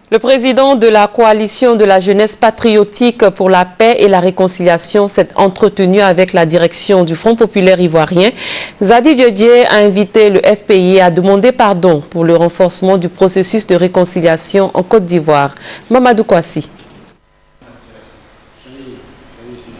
Le président de la coalition de la jeunesse patriotique pour la paix et la réconciliation s'est entretenu avec la direction du Front populaire ivoirien. Zadi Diedie a invité le FPI à demander pardon pour le renforcement du processus de réconciliation en Côte d'Ivoire. Mamadou Kouassi.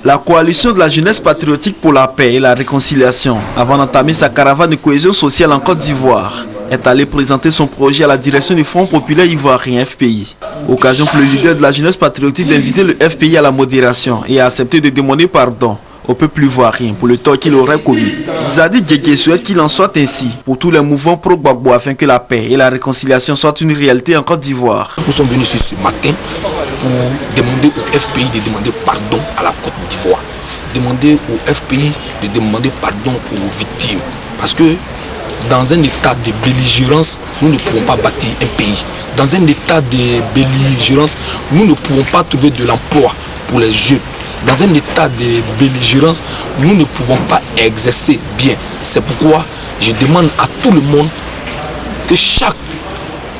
La coalition de la jeunesse patriotique pour la paix et la réconciliation, avant d'entamer sa caravane de cohésion sociale en Côte d'Ivoire, est allé présenter son projet à la direction du Front populaire ivoirien FPI. Occasion pour le leader de la jeunesse patriotique d'inviter le FPI à la modération et à accepter de demander pardon au peuple ivoirien pour le tort qu'il aurait commis. Zadi Diedie souhaite qu'il en soit ainsi pour tous les mouvements pro-Gbagbo afin que la paix et la réconciliation soient une réalité en Côte d'Ivoire. Nous sommes venus ce matin pour demander au FPI de demander pardon à la Côte d'Ivoire. Demander au FPI de demander pardon aux victimes. Parce que dans un état de belligérance, nous ne pouvons pas bâtir un pays. Dans un état de belligérance, nous ne pouvons pas trouver de l'emploi pour les jeunes. Dans un état de belligérance, nous ne pouvons pas exercer bien. C'est pourquoi je demande à tout le monde que chaque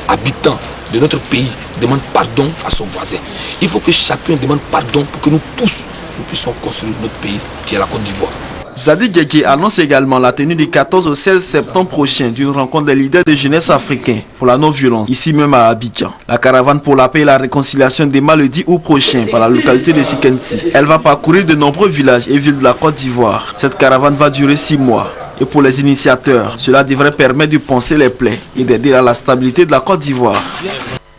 habitant de notre pays demande pardon à son voisin. Il faut que chacun demande pardon pour que nous tous nous puissions construire notre pays qui est la Côte d'Ivoire. Zadi Diedie annonce également la tenue du 14 au 16 septembre prochain d'une rencontre des leaders de jeunesse africains pour la non-violence, ici même à Abidjan. La caravane pour la paix et la réconciliation démarre le 10 août prochain par la localité de Sikenti. Elle va parcourir de nombreux villages et villes de la Côte d'Ivoire. Cette caravane va durer 6 mois. Et pour les initiateurs, cela devrait permettre de panser les plaies et d'aider à la stabilité de la Côte d'Ivoire.